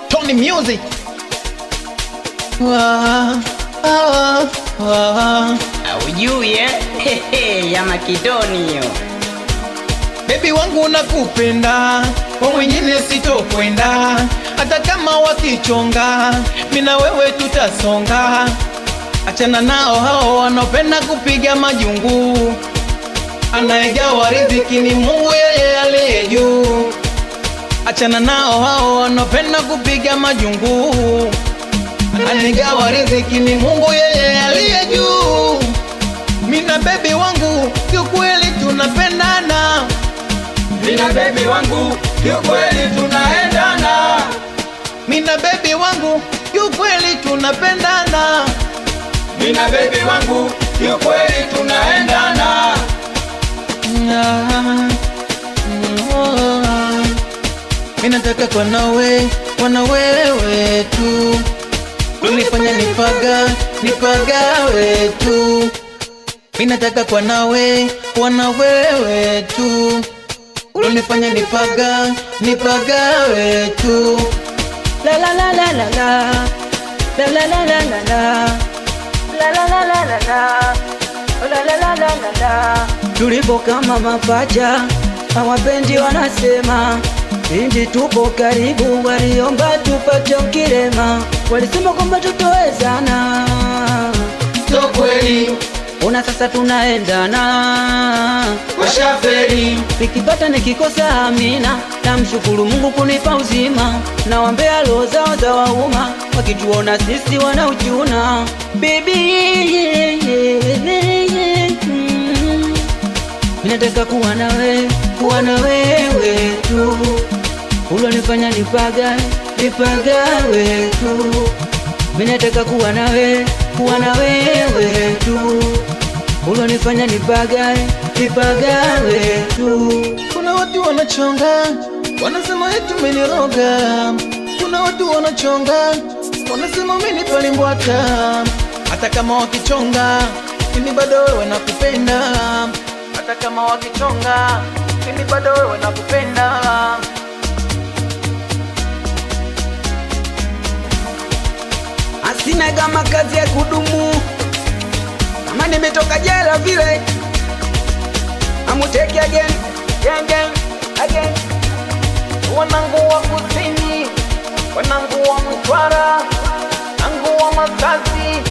Tony Music. Ujui ya Makidoni hiyo. Baby wangu nakupenda, kwa mwingine sitokwenda. Hata kama wakichonga, mimi na wewe tutasonga. Achana nao hao wanopenda kupiga majungu. Anayegawa riziki ni Mungu, yeye aliye juu. Achana nao hao wanopenda kupiga majungu. Anayegawa riziki ni Mungu, yeye aliye juu. Mimi na baby wangu kiukweli tunapendana. Mimi na baby wangu kiukweli tunaendana. Mimi na baby wangu kiukweli tunapendana. Mimi na baby wangu kiukweli tunaendana. Mimi nataka kwa nawe, wana wewe tu. Unifanya nipagawe tu. Mimi nataka kwa nawe, wana wewe tu. Unifanya nipagawe tu. La la la la la la. La la la la la la. La la la la la la. La la la la la la. Tulipo kama mapacha, hawapendi wanasema. Pindi tupo karibu, waliomba tupate ukirema. Walisema kwamba tutowezana. So kweli, Ona sasa tunaendana. washaferi. Nikipata nikikosa amina, namshukuru Mungu kunipa uzima. Nawaambia roho zao za wauma, wakituona sisi wanauchuna. Baby mimi nataka kuwa na wewe tu. Ulonifanya nipagawe tu. Mimi nataka kuwa na wewe tu. Ulonifanya nipagawe tu. Kuna watu wanachonga, wanasema eti umeniroga. Kuna watu wanachonga, wanasema umenipalimbwata. Hata kama wakichonga, mimi bado wewe nakupenda. Hata kama wakichonga, mimi bado wewe nakupenda. Asina kama kazi ya kudumu, kama nimetoka jela vile. Amuteke again. Wanangu wa kusini, wanangu wa Mtwara, wanangu wa Masasi.